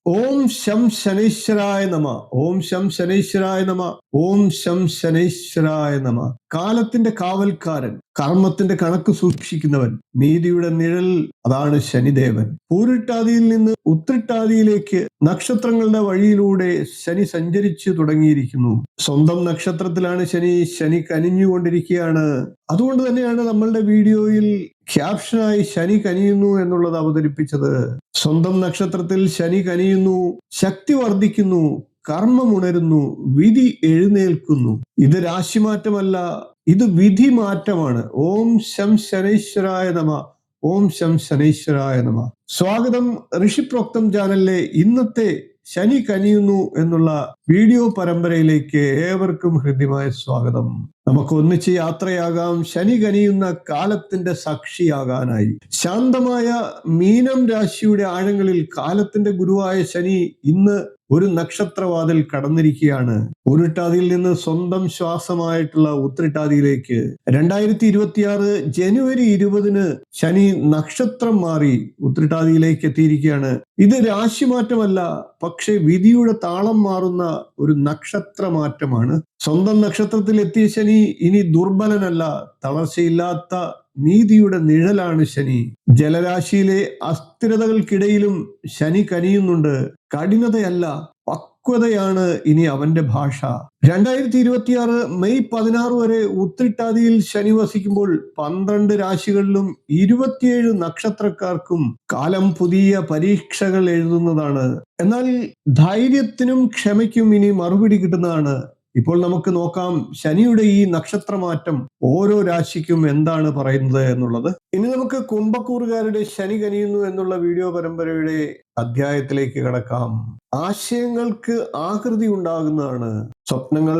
ഓം ശം ശനൈശ്വരായ നമ. ഓം ശം ശനൈശ്വരായ നമ. ഓം ശം ശനൈശ്വരായ നമ. കാലത്തിന്റെ കാവൽക്കാരൻ, കർമ്മത്തിന്റെ കണക്ക് സൂക്ഷിക്കുന്നവൻ, നീതിയുടെ നിഴൽ, അതാണ് ശനിദേവൻ. പൂരിട്ടാതിയിൽ നിന്ന് ഉത്രിട്ടാതിയിലേക്ക് നക്ഷത്രങ്ങളുടെ വഴിയിലൂടെ ശനി സഞ്ചരിച്ചു തുടങ്ങിയിരിക്കുന്നു. സ്വന്തം നക്ഷത്രത്തിലാണ് ശനി. ശനി കനിഞ്ഞുകൊണ്ടിരിക്കുകയാണ്. അതുകൊണ്ട് തന്നെയാണ് നമ്മളുടെ വീഡിയോയിൽ ക്യാപ്ഷനായി ശനി കനിയുന്നു എന്നുള്ളത് അവതരിപ്പിച്ചത്. സ്വന്തം നക്ഷത്രത്തിൽ ശനി കനിയുന്നു, ശക്തി വർദ്ധിക്കുന്നു, കർമ്മം ഉണരുന്നു, വിധി എഴുന്നേൽക്കുന്നു. ഇത് രാശിമാറ്റമല്ല, ഇത് വിധി മാറ്റമാണ്. ഓം ശം ശനൈശ്വരായ നമ. ഓം ശം ശനൈശ്വരായ നമ. സ്വാഗതം ഋഷിപ്രോക്തം ചാനലിലെ ഇന്നത്തെ ശനി കനിയുന്നു എന്നുള്ള വീഡിയോ പരമ്പരയിലേക്ക് ഏവർക്കും ഹൃദ്യമായ സ്വാഗതം. നമുക്ക് ഒന്നിച്ച് യാത്രയാകാം ശനി കനിയുന്ന കാലത്തിന്റെ സാക്ഷിയാകാനായി. ശാന്തമായ മീനം രാശിയുടെ ആഴങ്ങളിൽ കാലത്തിന്റെ ഗുരുവായ ശനി ഇന്ന് ഒരു നക്ഷത്രവാതിൽ കടന്നിരിക്കുകയാണ്. ഉരുട്ടാതിയിൽ നിന്ന് സ്വന്തം ശ്വാസമായിട്ടുള്ള ഉത്രിട്ടാതിയിലേക്ക് 2026 ജനുവരി 20 ശനി നക്ഷത്രം മാറി ഉത്രിട്ടാതിയിലേക്ക് എത്തിയിരിക്കുകയാണ്. ഇത് രാശിമാറ്റമല്ല, പക്ഷെ വിധിയുടെ താളം മാറുന്ന ഒരു നക്ഷത്ര മാറ്റമാണ്. സ്വന്തം നക്ഷത്രത്തിൽ എത്തിയ ശനി ഇനി ദുർബലനല്ല, തളർച്ചയില്ലാത്ത നീതിയുടെ നിഴലാണ് ശനി. ജലരാശിയിലെ അസ്ഥിരതകൾക്കിടയിലും ശനി കനിയുന്നുണ്ട്. കഠിനതയല്ല, പക്വതയാണ് ഇനി അവന്റെ ഭാഷ. 2026 മെയ് 16 വരെ ഉത്രിട്ടാതിയിൽ ശനി വസിക്കുമ്പോൾ 12 രാശികളിലും 27 നക്ഷത്രക്കാർക്കും കാലം പുതിയ പരീക്ഷകൾ എഴുതുന്നതാണ്. എന്നാൽ ധൈര്യത്തിനും ക്ഷമയ്ക്കും ഇനി മറുപടി കിട്ടുന്നതാണ്. ഇപ്പോൾ നമുക്ക് നോക്കാം ശനിയുടെ ഈ നക്ഷത്രമാറ്റം ഓരോ രാശിക്കും എന്താണ് പറയുന്നത് എന്നുള്ളത്. ഇനി നമുക്ക് കുംഭക്കൂറുകാരുടെ ശനി കനിയുന്നു എന്നുള്ള വീഡിയോ പരമ്പരയുടെ അധ്യായത്തിലേക്ക് കടക്കാം. ആശയങ്ങൾക്ക് ആകൃതി ഉണ്ടാകുന്നതാണ്. സ്വപ്നങ്ങൾ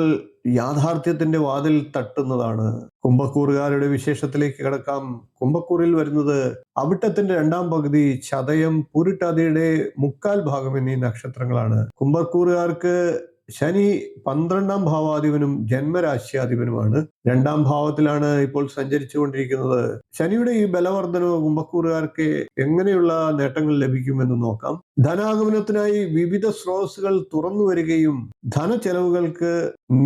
യാഥാർത്ഥ്യത്തിന്റെ വാതിൽ തട്ടുന്നതാണ്. കുംഭക്കൂറുകാരുടെ വിശേഷത്തിലേക്ക് കടക്കാം. കുംഭക്കൂറിൽ വരുന്നത് അവിട്ടത്തിന്റെ 2ാം പകുതി, ചതയം, പൂരിട്ടാതിയുടെ 1/4 ഭാഗം എന്നീ നക്ഷത്രങ്ങളാണ്. കുംഭക്കൂറുകാർക്ക് ശനി 12ാം ഭാവാധിപനും ജന്മരാശ്യാധിപനുമാണ്. 2ാം ഭാവത്തിലാണ് ഇപ്പോൾ സഞ്ചരിച്ചു കൊണ്ടിരിക്കുന്നത്. ശനിയുടെ ഈ ബലവർദ്ധനവ് കുംഭക്കൂറുകാർക്ക് എങ്ങനെയുള്ള നേട്ടങ്ങൾ ലഭിക്കുമെന്ന് നോക്കാം. ധനാഗമനത്തിനായി വിവിധ സ്രോതസ്സുകൾ തുറന്നു വരികയും ധനചെലവുകൾക്ക്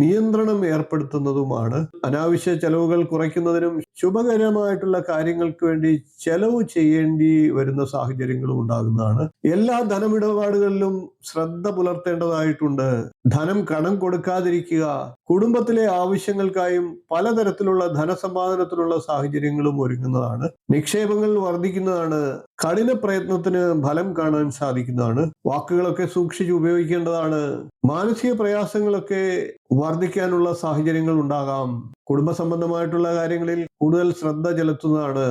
നിയന്ത്രണം ഏർപ്പെടുത്തുന്നതുമാണ്. അനാവശ്യ ചെലവുകൾ കുറയ്ക്കുന്നതിനും ശുഭകരമായിട്ടുള്ള കാര്യങ്ങൾക്ക് വേണ്ടി ചെലവ് ചെയ്യേണ്ടി വരുന്ന സാഹചര്യങ്ങളും ഉണ്ടാകുന്നതാണ്. എല്ലാ ധനമിടപാടുകളിലും ശ്രദ്ധ പുലർത്തേണ്ടതായിട്ടുണ്ട്. ധനം കടം കൊടുക്കാതിരിക്കുക. കുടുംബത്തിലെ ആവശ്യങ്ങൾക്കായും പലതരത്തിലുള്ള ധനസമ്പാദനത്തിനുള്ള സാഹചര്യങ്ങളും ഒരുങ്ങുന്നതാണ്. നിക്ഷേപങ്ങൾ വർദ്ധിക്കുന്നതാണ്. കഠിന പ്രയത്നത്തിന് ഫലം കാണാൻ സാധിക്കുന്നതാണ്. വാക്കുകളൊക്കെ സൂക്ഷിച്ച് ഉപയോഗിക്കേണ്ടതാണ്. മാനസിക പ്രയാസങ്ങളൊക്കെ വർദ്ധിക്കാനുള്ള സാഹചര്യങ്ങൾ ഉണ്ടാകാം. കുടുംബ സംബന്ധമായിട്ടുള്ള കാര്യങ്ങളിൽ കൂടുതൽ ശ്രദ്ധ ചെലുത്തുന്നതാണ്.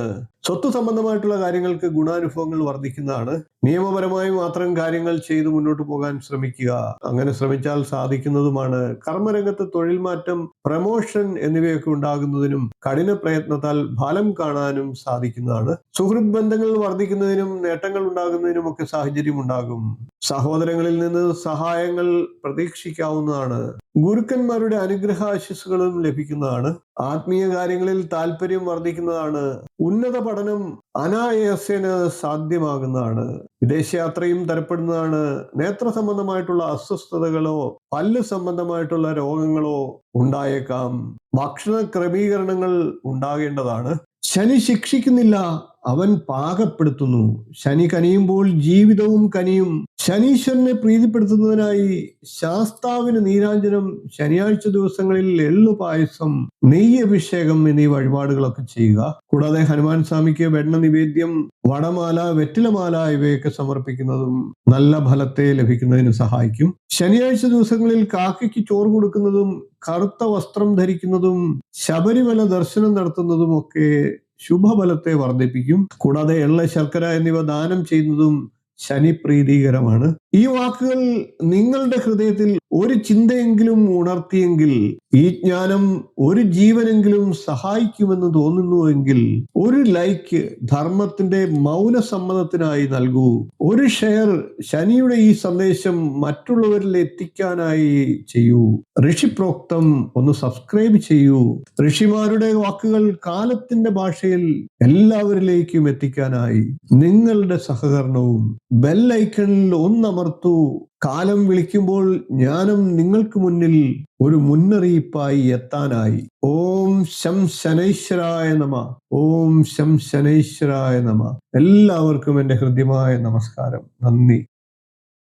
സ്വത്ത് സംബന്ധമായിട്ടുള്ള കാര്യങ്ങൾക്ക് ഗുണാനുഭവങ്ങൾ വർദ്ധിക്കുന്നതാണ്. നിയമപരമായി മാത്രം കാര്യങ്ങൾ ചെയ്ത് മുന്നോട്ട് പോകാൻ ശ്രമിക്കുക. അങ്ങനെ ശ്രമിച്ചാൽ സാധിക്കുന്നതുമാണ്. കർമ്മരംഗത്ത് തൊഴിൽ മാറ്റം, പ്രമോഷൻ എന്നിവയൊക്കെ ഉണ്ടാകുന്നതിനും കഠിന പ്രയത്നത്താൽ ഫലം കാണാനും സാധിക്കുന്നതാണ്. സുഹൃത്ത് ബന്ധങ്ങൾ വർദ്ധിക്കുന്നതിനും നേട്ടങ്ങൾ ഉണ്ടാകുന്നതിനും ഒക്കെ സാഹചര്യം ഉണ്ടാകും. സഹോദരങ്ങളിൽ നിന്ന് സഹായങ്ങൾ പ്രതീക്ഷിക്കാവുന്നതാണ്. ഗുരുക്കന്മാരുടെ അനുഗ്രഹാശിസ്സുകളും ലഭിക്കുന്നതാണ്. ആത്മീയ കാര്യങ്ങളിൽ താല്പര്യം വർദ്ധിക്കുന്നതാണ്. ഉന്നത പഠനം അനായാസേന സാധ്യമാകുന്നതാണ്. വിദേശയാത്രയും തരപ്പെടുന്നതാണ്. നേത്ര സംബന്ധമായിട്ടുള്ള അസ്വസ്ഥതകളോ പല്ല് സംബന്ധമായിട്ടുള്ള രോഗങ്ങളോ ഉണ്ടായേക്കാം. ഭക്ഷണ ക്രമീകരണങ്ങൾ ഉണ്ടാകേണ്ടതാണ്. ശനി ശിക്ഷിക്കുന്നില്ല, അവൻ പാകപ്പെടുത്തുന്നു. ശനി കനിയുമ്പോൾ ജീവിതവും കനിയും. ശനീശ്വരനെ പ്രീതിപ്പെടുത്തുന്നതിനായി ശാസ്താവിന് നീരാഞ്ജനം, ശനിയാഴ്ച ദിവസങ്ങളിൽ എള്ളു പായസം, നെയ്യ് അഭിഷേകം എന്നീ വഴിപാടുകളൊക്കെ ചെയ്യുക. കൂടാതെ ഹനുമാൻ സ്വാമിക്ക് വെണ്ണ നിവേദ്യം, വടമാല, വെറ്റിലമാല ഇവയൊക്കെ സമർപ്പിക്കുന്നതും നല്ല ഫലത്തെ ലഭിക്കുന്നതിന് സഹായിക്കും. ശനിയാഴ്ച ദിവസങ്ങളിൽ കാക്കയ്ക്ക് ചോറ് കൊടുക്കുന്നതും കറുത്ത വസ്ത്രം ധരിക്കുന്നതും ശബരിമല ദർശനം നടത്തുന്നതും ഒക്കെ ശുഭഫലത്തെ വർദ്ധിപ്പിക്കും. കൂടാതെ എള്ള, ശർക്കര എന്നിവ ദാനം ചെയ്യുന്നതും ശനി പ്രീതികരമാണ്. ഈ വാക്കുകൾ നിങ്ങളുടെ ഹൃദയത്തിൽ ഒരു ചിന്തയെങ്കിലും ഉണർത്തിയെങ്കിൽ, ഈ ജ്ഞാനം ഒരു ജീവനെങ്കിലും സഹായിക്കുമെന്ന് തോന്നുന്നുവെങ്കിൽ ഒരു ലൈക്ക് ധർമ്മത്തിന്റെ മൗനസമ്മതത്തിനായി നൽകൂ. ഒരു ഷെയർ ശനിയുടെ ഈ സന്ദേശം മറ്റുള്ളവരിൽ എത്തിക്കാനായി ചെയ്യൂ. ഋഷിപ്രോക്തം ഒന്ന് സബ്സ്ക്രൈബ് ചെയ്യൂ. ഋഷിമാരുടെ വാക്കുകൾ കാലത്തിന്റെ ഭാഷയിൽ എല്ലാവരിലേക്കും എത്തിക്കാനായി നിങ്ങളുടെ സഹകരണവും ബെൽ ഐക്കണിൽ ഒന്നമർ ഓർത്തു. കാലം വിളിക്കുമ്പോൾ ജ്ഞാനം നിങ്ങൾക്ക് മുന്നിൽ ഒരു മുന്നറിയിപ്പായി എത്താനായി. ഓം ശം ശനൈശ്വരായ നമ. ഓം ശം ശനൈശ്വരായ നമ. എല്ലാവർക്കും എൻ്റെ ഹൃദ്യമായ നമസ്കാരം. നന്ദി.